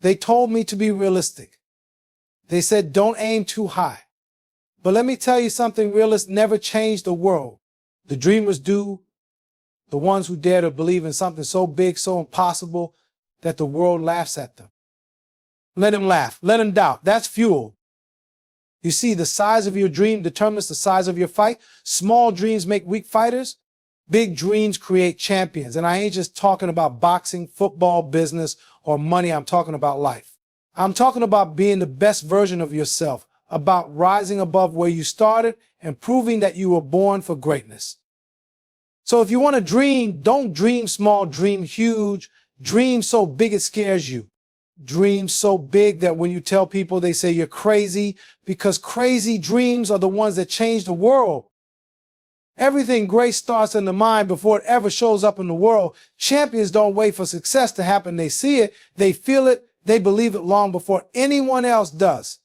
They told me to be realistic. They said, don't aim too high. But let me tell you something, realists never change the world. The dreamers do. The ones who dare to believe in something so big, so impossible, that the world laughs at them. Let him laugh. Let him doubt. That's fuel. You see, the size of your dream determines the size of your fight. Small dreams make weak fighters. Big dreams create champions. And I ain't just talking about boxing, football, business, or money. I'm talking about life. I'm talking about being the best version of yourself, about rising above where you started and proving that you were born for greatness. So if you want to dream, don't dream small, dream huge. Dream so big it scares you. Dream so big that when you tell people, they say you're crazy, because crazy dreams are the ones that change the world. Everything great starts in the mind before it ever shows up in the world. Champions don't wait for success to happen. They see it, they feel it, they believe it long before anyone else does.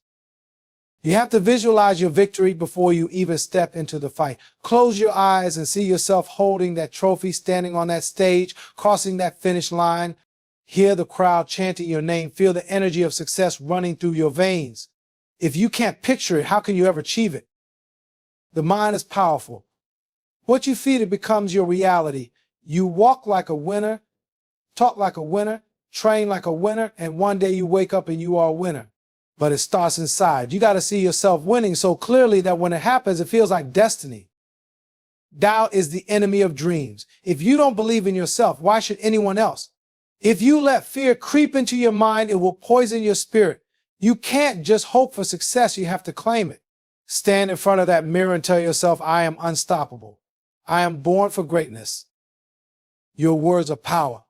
You have to visualize your victory before you even step into the fight. Close your eyes and see yourself holding that trophy, standing on that stage, crossing that finish line. Hear the crowd chanting your name. Feel the energy of success running through your veins. If you can't picture it, how can you ever achieve it? The mind is powerful. What you feed it becomes your reality. You walk like a winner, talk like a winner, train like a winner, and one day you wake up and you are a winner. But it starts inside. You got to see yourself winning so clearly that when it happens, it feels like destiny. Doubt is the enemy of dreams. If you don't believe in yourself, why should anyone else? If you let fear creep into your mind, it will poison your spirit. You can't just hope for success, you have to claim it. Stand in front of that mirror and tell yourself, I am unstoppable. I am born for greatness. Your words are power.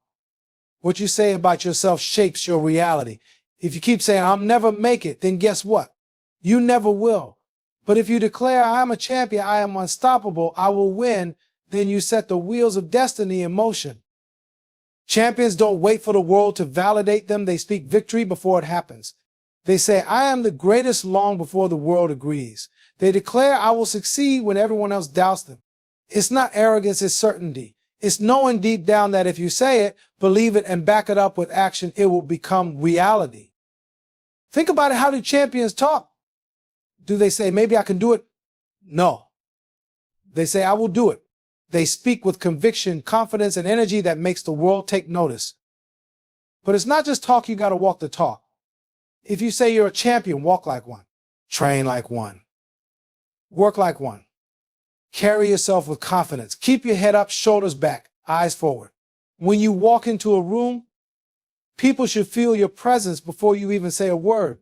What you say about yourself shapes your reality. If you keep saying, I'll never make it, then guess what? You never will. But if you declare, I am a champion, I am unstoppable, I will win, then you set the wheels of destiny in motion. Champions don't wait for the world to validate them. They speak victory before it happens. They say, I am the greatest long before the world agrees. They declare, I will succeed when everyone else doubts them. It's not arrogance, it's certainty. It's knowing deep down that if you say it, believe it, and back it up with action, it will become reality. Think about it. How do champions talk? Do they say, maybe I can do it? No. They say, I will do it. They speak with conviction, confidence, and energy that makes the world take notice. But it's not just talk, you got to walk the talk. If you say you're a champion, walk like one. Train like one. Work like one. Carry yourself with confidence. Keep your head up, shoulders back, eyes forward. When you walk into a room, people should feel your presence before you even say a word.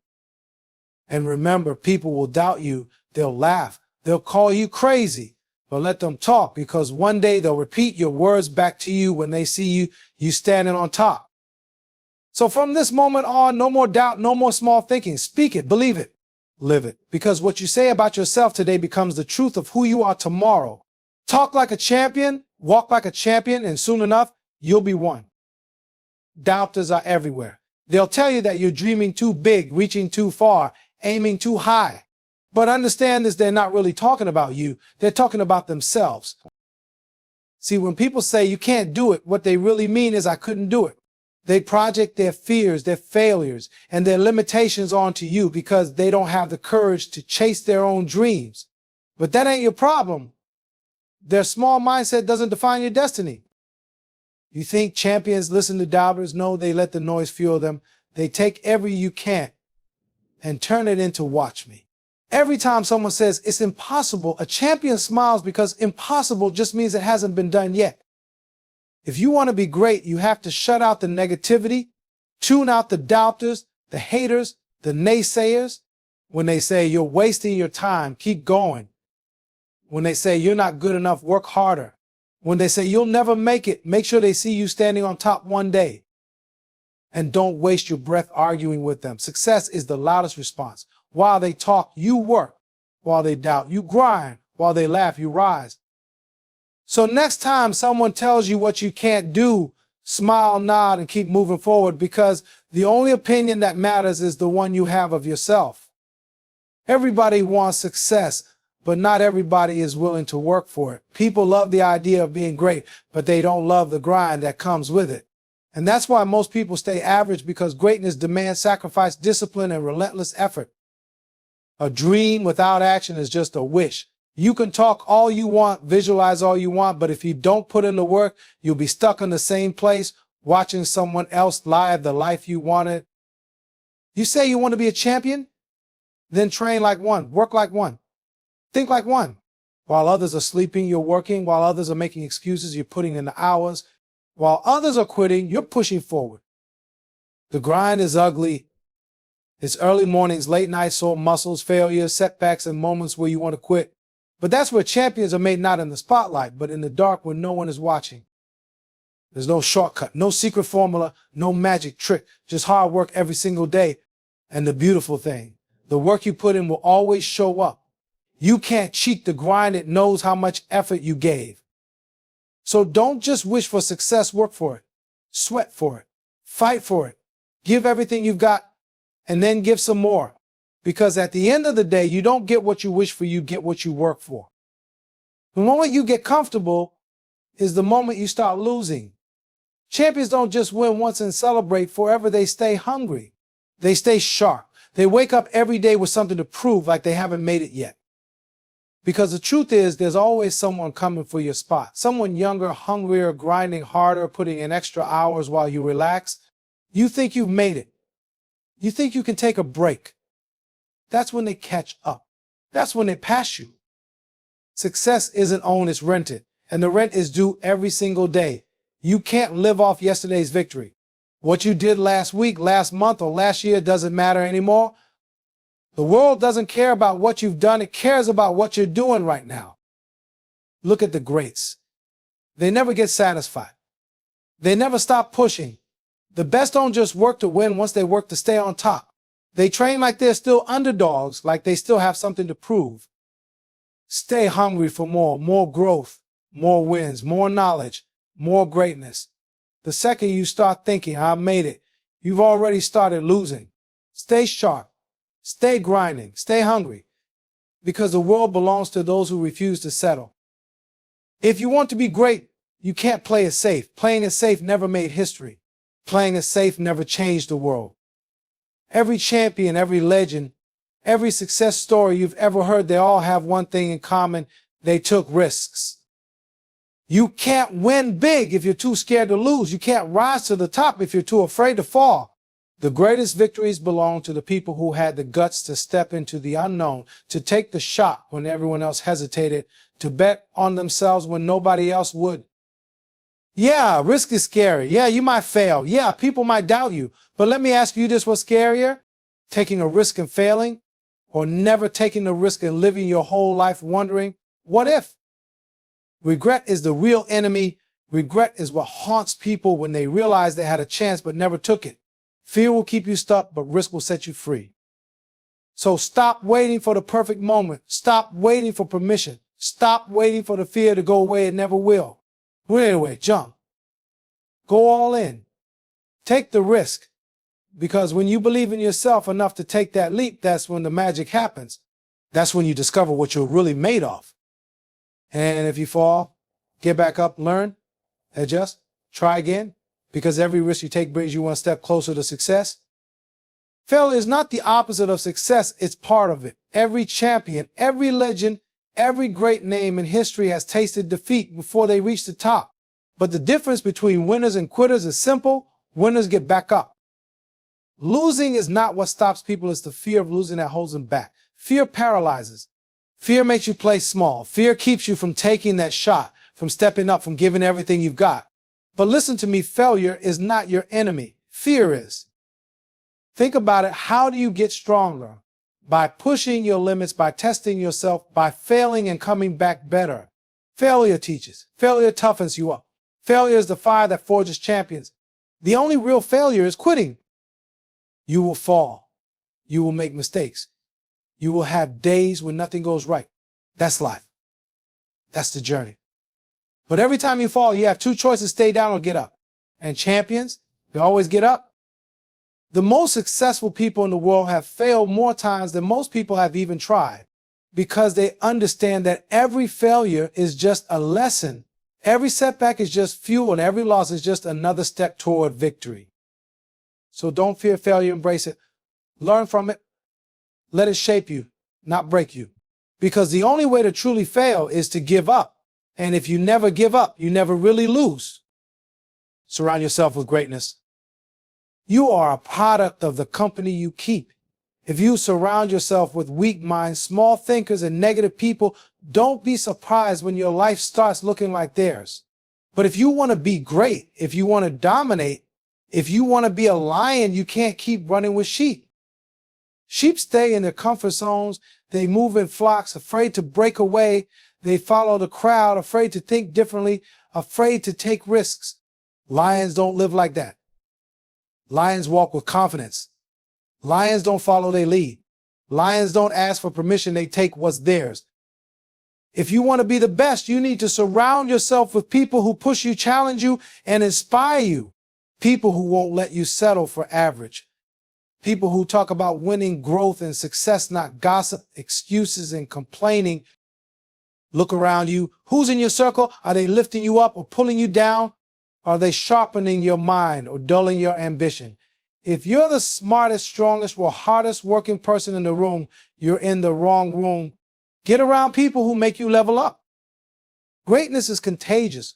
And remember, people will doubt you. They'll laugh. They'll call you crazy. But let them talk, because one day they'll repeat your words back to you when they see you standing on top. So from this moment on, no more doubt, no more small thinking. Speak it, believe it, live it. Because what you say about yourself today becomes the truth of who you are tomorrow. Talk like a champion, walk like a champion, and soon enough, you'll be one. Doubters are everywhere. They'll tell you that you're dreaming too big, reaching too far, aiming too high. But understand this, they're not really talking about you. They're talking about themselves. See, when people say you can't do it, what they really mean is I couldn't do it. They project their fears, their failures, and their limitations onto you because they don't have the courage to chase their own dreams. But that ain't your problem. Their small mindset doesn't define your destiny. You think champions listen to doubters? No, they let the noise fuel them. They take every you can't and turn it into watch me. Every time someone says it's impossible, a champion smiles because impossible just means it hasn't been done yet. If you want to be great, you have to shut out the negativity, tune out the doubters, the haters, the naysayers. When they say you're wasting your time, keep going. When they say you're not good enough, work harder. When they say you'll never make it, make sure they see you standing on top one day. And don't waste your breath arguing with them. Success is the loudest response. While they talk, you work. While they doubt, you grind. While they laugh, you rise. So next time someone tells you what you can't do, smile, nod, and keep moving forward, because the only opinion that matters is the one you have of yourself. Everybody wants success, but not everybody is willing to work for it. People love the idea of being great, but they don't love the grind that comes with it. And that's why most people stay average, because greatness demands sacrifice, discipline, and relentless effort. A dream without action is just a wish. You can talk all you want, visualize all you want, but if you don't put in the work, you'll be stuck in the same place, watching someone else live the life you wanted. You say you want to be a champion? Then train like one, work like one, think like one. While others are sleeping, you're working. While others are making excuses, you're putting in the hours. While others are quitting, you're pushing forward. The grind is ugly. It's early mornings, late nights, sore muscles, failures, setbacks, and moments where you want to quit. But that's where champions are made, not in the spotlight, but in the dark when no one is watching. There's no shortcut, no secret formula, no magic trick, just hard work every single day. And the beautiful thing, the work you put in will always show up. You can't cheat the grind. It knows how much effort you gave. So don't just wish for success, work for it, sweat for it, fight for it, give everything you've got, and then give some more. Because at the end of the day, you don't get what you wish for, you get what you work for. The moment you get comfortable is the moment you start losing. Champions don't just win once and celebrate forever. They stay hungry. They stay sharp. They wake up every day with something to prove, like they haven't made it yet. Because the truth is, there's always someone coming for your spot. Someone younger, hungrier, grinding harder, putting in extra hours while you relax. You think you've made it. You think you can take a break. That's when they catch up. That's when they pass you. Success isn't owned, it's rented. And the rent is due every single day. You can't live off yesterday's victory. What you did last week, last month, or last year doesn't matter anymore. The world doesn't care about what you've done. It cares about what you're doing right now. Look at the greats. They never get satisfied. They never stop pushing. The best don't just work to win once they work to stay on top. They train like they're still underdogs, like they still have something to prove. Stay hungry for more growth, more wins, more knowledge, more greatness. The second you start thinking, I made it, you've already started losing. Stay sharp, stay grinding, stay hungry, because the world belongs to those who refuse to settle. If you want to be great, you can't play it safe. Playing it safe never made history. Playing it safe never changed the world. Every champion, every legend, every success story you've ever heard, they all have one thing in common. They took risks. You can't win big if you're too scared to lose. You can't rise to the top if you're too afraid to fall. The greatest victories belong to the people who had the guts to step into the unknown, to take the shot when everyone else hesitated, to bet on themselves when nobody else would. Yeah, risk is scary. Yeah, you might fail. Yeah, people might doubt you. But let me ask you this, what's scarier? Taking a risk and failing, or never taking the risk and living your whole life wondering, what if? Regret is the real enemy. Regret is what haunts people when they realize they had a chance but never took it. Fear will keep you stuck, but risk will set you free. So stop waiting for the perfect moment. Stop waiting for permission. Stop waiting for the fear to go away. It never will. Well, anyway, jump. Go all in. Take the risk. Because when you believe in yourself enough to take that leap, that's when the magic happens. That's when you discover what you're really made of. And if you fall, get back up, learn, adjust, try again, because every risk you take brings you one step closer to success. Failure is not the opposite of success, it's part of it. Every champion, every legend, every great name in history has tasted defeat before they reach the top. But the difference between winners and quitters is simple. Winners get back up. Losing is not what stops people, it's the fear of losing that holds them back. Fear paralyzes. Fear makes you play small. Fear keeps you from taking that shot, from stepping up, from giving everything you've got. But listen to me, failure is not your enemy. Fear is. Think about it. How do you get stronger? By pushing your limits, by testing yourself, by failing and coming back better. Failure teaches. Failure toughens you up. Failure is the fire that forges champions. The only real failure is quitting. You will fall. You will make mistakes. You will have days when nothing goes right. That's life. That's the journey. But every time you fall, you have two choices: stay down or get up. And champions, they always get up. The most successful people in the world have failed more times than most people have even tried, because they understand that every failure is just a lesson Every setback is just fuel, and every loss is just another step toward victory. So don't fear failure, embrace it. Learn from it. Let it shape you, not break you. Because the only way to truly fail is to give up. And if you never give up, you never really lose. Surround yourself with greatness. You are a product of the company you keep. If you surround yourself with weak minds, small thinkers, and negative people, don't be surprised when your life starts looking like theirs. But if you want to be great, if you want to dominate, if you want to be a lion, you can't keep running with sheep. Sheep stay in their comfort zones. They move in flocks, afraid to break away. They follow the crowd, afraid to think differently, afraid to take risks. Lions don't live like that. Lions walk with confidence. Lions don't follow their lead. Lions don't ask for permission. They take what's theirs. If you want to be the best, you need to surround yourself with people who push you, challenge you, and inspire you. People who won't let you settle for average. People who talk about winning, growth, and success, not gossip, excuses, and complaining. Look around you. Who's in your circle? Are they lifting you up or pulling you down? Are they sharpening your mind or dulling your ambition? If you're the smartest, strongest, or hardest working person in the room, you're in the wrong room. Get around people who make you level up. Greatness is contagious.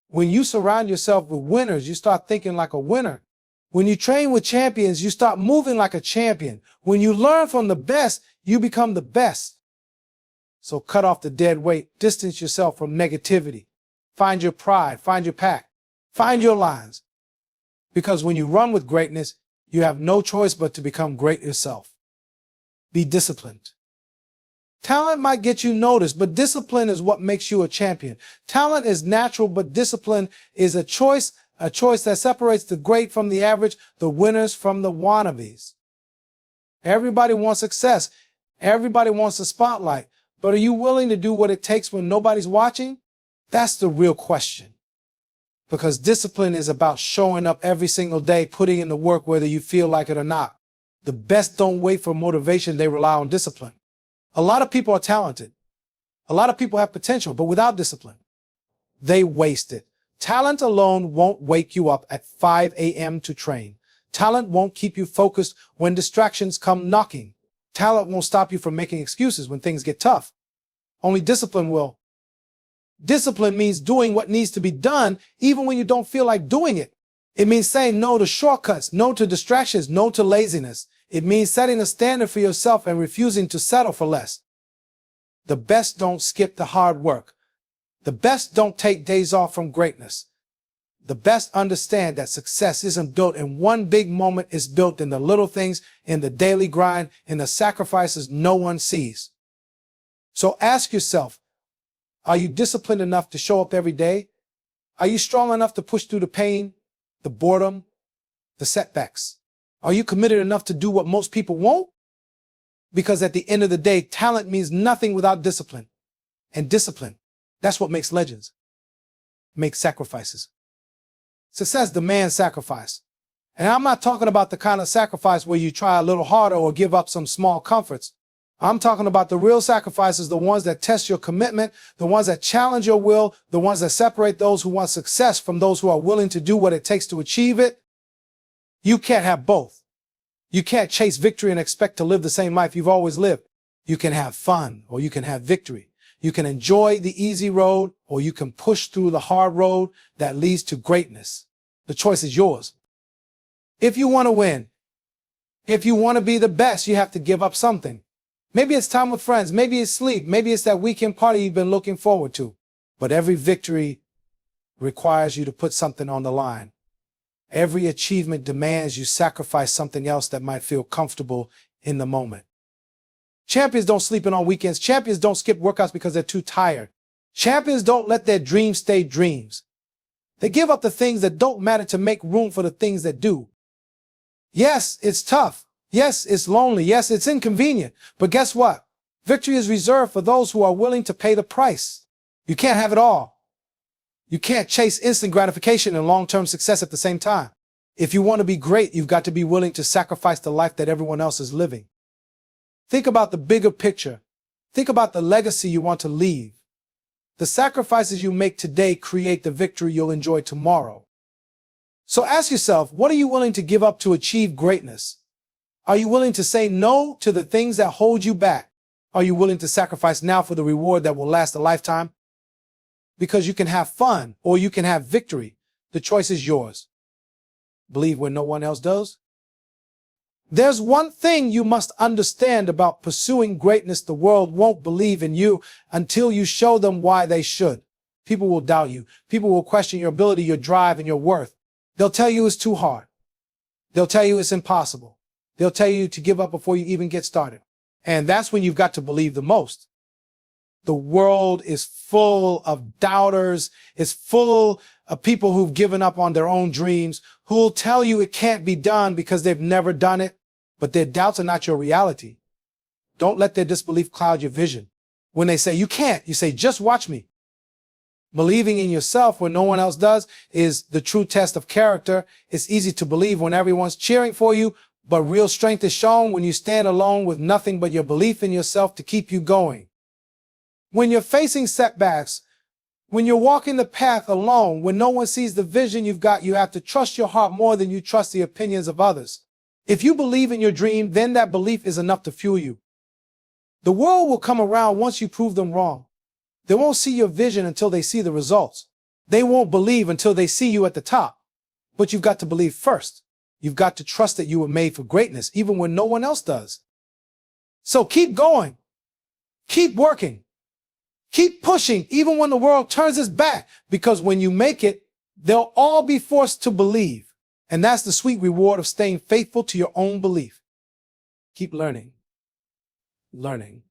When you surround yourself with winners, you start thinking like a winner. When you train with champions, you start moving like a champion. When you learn from the best, you become the best. So cut off the dead weight. Distance yourself from negativity. Find your pride. Find your pack. Find your lines. Because when you run with greatness, you have no choice but to become great yourself. Be disciplined. Talent might get you noticed, but discipline is what makes you a champion. Talent is natural, but discipline is a choice that separates the great from the average, the winners from the wannabes. Everybody wants success. Everybody wants the spotlight. But are you willing to do what it takes when nobody's watching? That's the real question. Because discipline is about showing up every single day, putting in the work whether you feel like it or not. The best don't wait for motivation, they rely on discipline. A lot of people are talented. A lot of people have potential, but without discipline, they waste it. Talent alone won't wake you up at 5 a.m. to train. Talent won't keep you focused when distractions come knocking. Talent won't stop you from making excuses when things get tough. Only discipline will. Discipline means doing what needs to be done even when you don't feel like doing it. It means saying no to shortcuts, no to distractions, no to laziness. It means setting a standard for yourself and refusing to settle for less. The best don't skip the hard work. The best don't take days off from greatness. The best understand that success isn't built in one big moment. It's built in the little things, in the daily grind, in the sacrifices no one sees. So ask yourself, are you disciplined enough to show up every day? Are you strong enough to push through the pain, the boredom, the setbacks? Are you committed enough to do what most people won't? Because at the end of the day, talent means nothing without discipline. And discipline, that's what makes legends. Makes sacrifices. Success demands sacrifice. And I'm not talking about the kind of sacrifice where you try a little harder or give up some small comforts. I'm talking about the real sacrifices, the ones that test your commitment, the ones that challenge your will, the ones that separate those who want success from those who are willing to do what it takes to achieve it. You can't have both. You can't chase victory and expect to live the same life you've always lived. You can have fun or you can have victory. You can enjoy the easy road or you can push through the hard road that leads to greatness. The choice is yours. If you want to win, if you want to be the best, you have to give up something. Maybe it's time with friends. Maybe it's sleep. Maybe it's that weekend party you've been looking forward to. But every victory requires you to put something on the line. Every achievement demands you sacrifice something else that might feel comfortable in the moment. Champions don't sleep in on weekends. Champions don't skip workouts because they're too tired. Champions don't let their dreams stay dreams. They give up the things that don't matter to make room for the things that do. Yes, it's tough. Yes, it's lonely. Yes, it's inconvenient. But guess what? Victory is reserved for those who are willing to pay the price. You can't have it all. You can't chase instant gratification and long-term success at the same time. If you want to be great, you've got to be willing to sacrifice the life that everyone else is living. Think about the bigger picture. Think about the legacy you want to leave. The sacrifices you make today create the victory you'll enjoy tomorrow. So ask yourself, what are you willing to give up to achieve greatness? Are you willing to say no to the things that hold you back? Are you willing to sacrifice now for the reward that will last a lifetime? Because you can have fun or you can have victory. The choice is yours. Believe when no one else does? There's one thing you must understand about pursuing greatness. The world won't believe in you until you show them why they should. People will doubt you. People will question your ability, your drive, and your worth. They'll tell you it's too hard. They'll tell you it's impossible. They'll tell you to give up before you even get started. And that's when you've got to believe the most. The world is full of doubters. It's full of people who've given up on their own dreams, who will tell you it can't be done because they've never done it. But their doubts are not your reality. Don't let their disbelief cloud your vision. When they say, you can't, you say, just watch me. Believing in yourself when no one else does is the true test of character. It's easy to believe when everyone's cheering for you, but real strength is shown when you stand alone with nothing but your belief in yourself to keep you going. When you're facing setbacks, when you're walking the path alone, when no one sees the vision you've got, you have to trust your heart more than you trust the opinions of others. If you believe in your dream, then that belief is enough to fuel you. The world will come around once you prove them wrong. They won't see your vision until they see the results. They won't believe until they see you at the top. But you've got to believe first. You've got to trust that you were made for greatness, even when no one else does. So keep going. Keep working. Keep pushing, even when the world turns its back, because when you make it, they'll all be forced to believe. And that's the sweet reward of staying faithful to your own belief. Keep learning. Learning.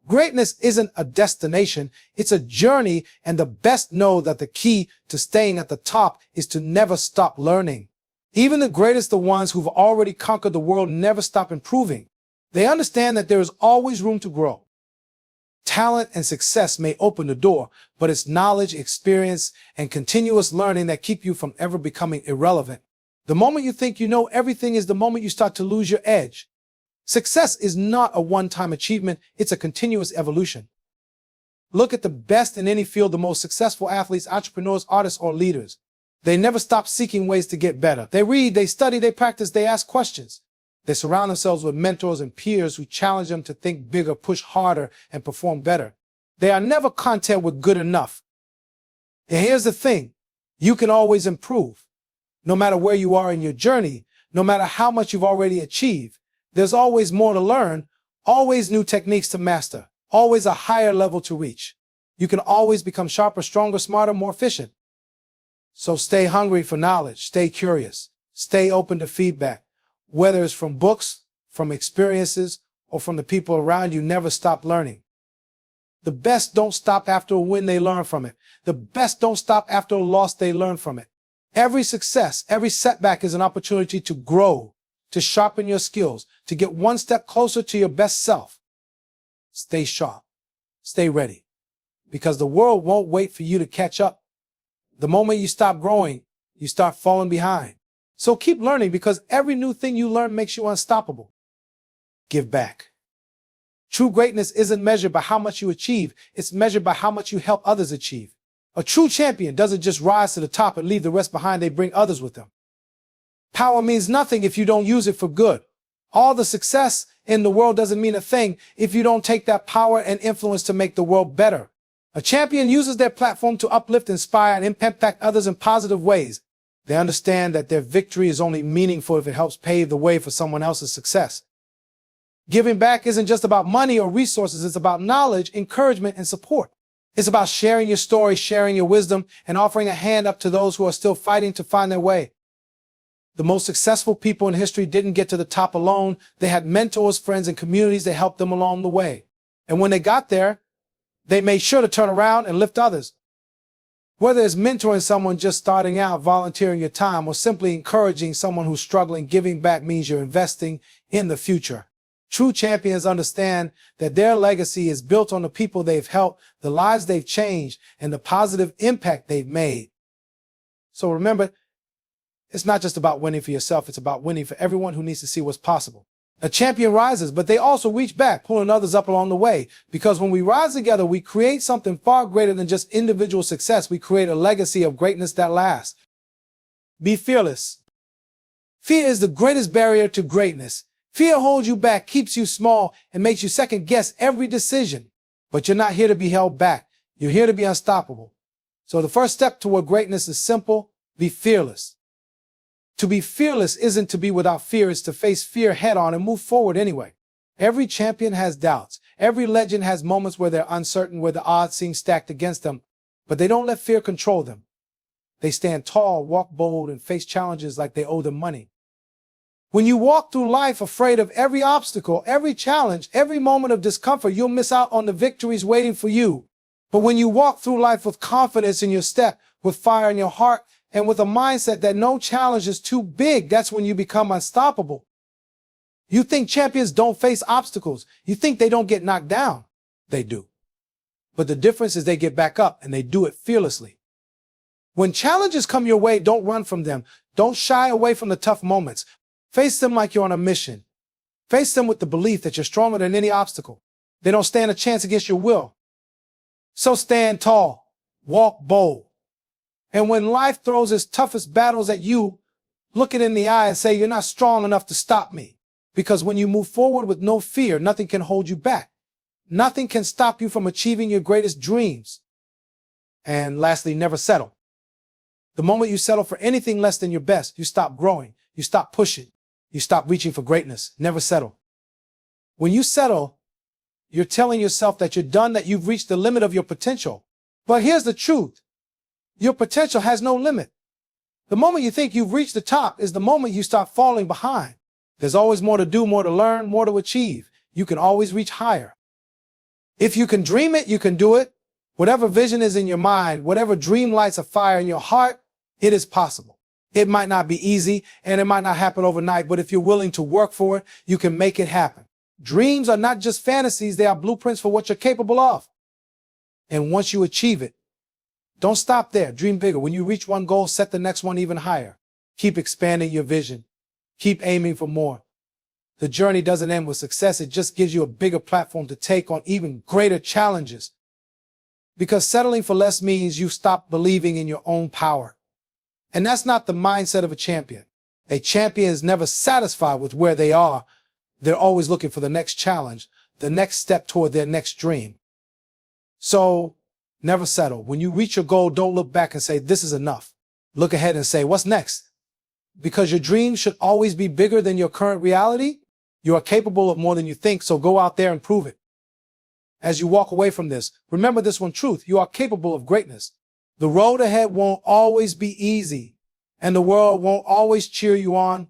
Greatness isn't a destination, it's a journey, and the best know that the key to staying at the top is to never stop learning. Even the greatest, the ones who've already conquered the world, never stop improving. They understand that there is always room to grow. Talent and success may open the door, but it's knowledge, experience, and continuous learning that keep you from ever becoming irrelevant. The moment you think you know everything is the moment you start to lose your edge. Success is not a one-time achievement, it's a continuous evolution. Look at the best in any field, the most successful athletes, entrepreneurs, artists, or leaders. They never stop seeking ways to get better. They read, they study, they practice, they ask questions. They surround themselves with mentors and peers who challenge them to think bigger, push harder, and perform better. They are never content with good enough. And here's the thing, you can always improve. No matter where you are in your journey, no matter how much you've already achieved, there's always more to learn, always new techniques to master, always a higher level to reach. You can always become sharper, stronger, smarter, more efficient. So stay hungry for knowledge, stay curious, stay open to feedback. Whether it's from books, from experiences, or from the people around you, never stop learning. The best don't stop after a win, they learn from it. The best don't stop after a loss, they learn from it. Every success, every setback is an opportunity to grow, to sharpen your skills, to get one step closer to your best self. Stay sharp. Stay ready. Because the world won't wait for you to catch up. The moment you stop growing, you start falling behind. So keep learning, because every new thing you learn makes you unstoppable. Give back. True greatness isn't measured by how much you achieve, it's measured by how much you help others achieve. A true champion doesn't just rise to the top and leave the rest behind, they bring others with them. Power means nothing if you don't use it for good. All the success in the world doesn't mean a thing if you don't take that power and influence to make the world better. A champion uses their platform to uplift, inspire, and impact others in positive ways. They understand that their victory is only meaningful if it helps pave the way for someone else's success. Giving back isn't just about money or resources, it's about knowledge, encouragement, and support. It's about sharing your story, sharing your wisdom, and offering a hand up to those who are still fighting to find their way. The most successful people in history didn't get to the top alone. They had mentors, friends, and communities that helped them along the way. And when they got there, they made sure to turn around and lift others. Whether it's mentoring someone just starting out, volunteering your time, or simply encouraging someone who's struggling, giving back means you're investing in the future. True champions understand that their legacy is built on the people they've helped, the lives they've changed, and the positive impact they've made. So remember, it's not just about winning for yourself, it's about winning for everyone who needs to see what's possible. A champion rises, but they also reach back, pulling others up along the way. Because when we rise together, we create something far greater than just individual success. We create a legacy of greatness that lasts. Be fearless. Fear is the greatest barrier to greatness. Fear holds you back, keeps you small, and makes you second guess every decision. But you're not here to be held back. You're here to be unstoppable. So the first step toward greatness is simple. Be fearless. To be fearless isn't to be without fear, it's to face fear head on and move forward anyway. Every champion has doubts. Every legend has moments where they're uncertain, where the odds seem stacked against them, but they don't let fear control them. They stand tall, walk bold, and face challenges like they owe them money. When you walk through life afraid of every obstacle, every challenge, every moment of discomfort, you'll miss out on the victories waiting for you. But when you walk through life with confidence in your step, with fire in your heart, and with a mindset that no challenge is too big, that's when you become unstoppable. You think champions don't face obstacles. You think they don't get knocked down. They do. But the difference is they get back up and they do it fearlessly. When challenges come your way, don't run from them. Don't shy away from the tough moments. Face them like you're on a mission. Face them with the belief that you're stronger than any obstacle. They don't stand a chance against your will. So stand tall, walk bold. And when life throws its toughest battles at you, look it in the eye and say, you're not strong enough to stop me. Because when you move forward with no fear, nothing can hold you back. Nothing can stop you from achieving your greatest dreams. And lastly, never settle. The moment you settle for anything less than your best, you stop growing, you stop pushing, you stop reaching for greatness. Never settle. When you settle, you're telling yourself that you're done, that you've reached the limit of your potential. But here's the truth. Your potential has no limit. The moment you think you've reached the top is the moment you start falling behind. There's always more to do, more to learn, more to achieve. You can always reach higher. If you can dream it, you can do it. Whatever vision is in your mind, whatever dream lights a fire in your heart, it is possible. It might not be easy and it might not happen overnight, but if you're willing to work for it, you can make it happen. Dreams are not just fantasies, they are blueprints for what you're capable of. And once you achieve it, don't stop there. Dream bigger. When you reach one goal, set the next one even higher. Keep expanding your vision. Keep aiming for more. The journey doesn't end with success. It just gives you a bigger platform to take on even greater challenges. Because settling for less means you stop believing in your own power. And that's not the mindset of a champion. A champion is never satisfied with where they are. They're always looking for the next challenge, the next step toward their next dream. So, never settle. When you reach your goal, don't look back and say, this is enough. Look ahead and say, what's next? Because your dream should always be bigger than your current reality. You are capable of more than you think, so go out there and prove it. As you walk away from this, remember this one truth. You are capable of greatness. The road ahead won't always be easy, and the world won't always cheer you on,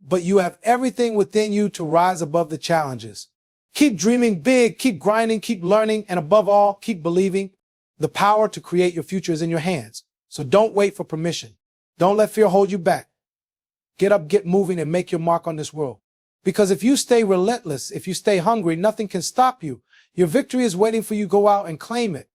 but you have everything within you to rise above the challenges. Keep dreaming big, keep grinding, keep learning, and above all, keep believing. The power to create your future is in your hands. So don't wait for permission. Don't let fear hold you back. Get up, get moving, and make your mark on this world. Because if you stay relentless, if you stay hungry, nothing can stop you. Your victory is waiting for you. Go out and claim it.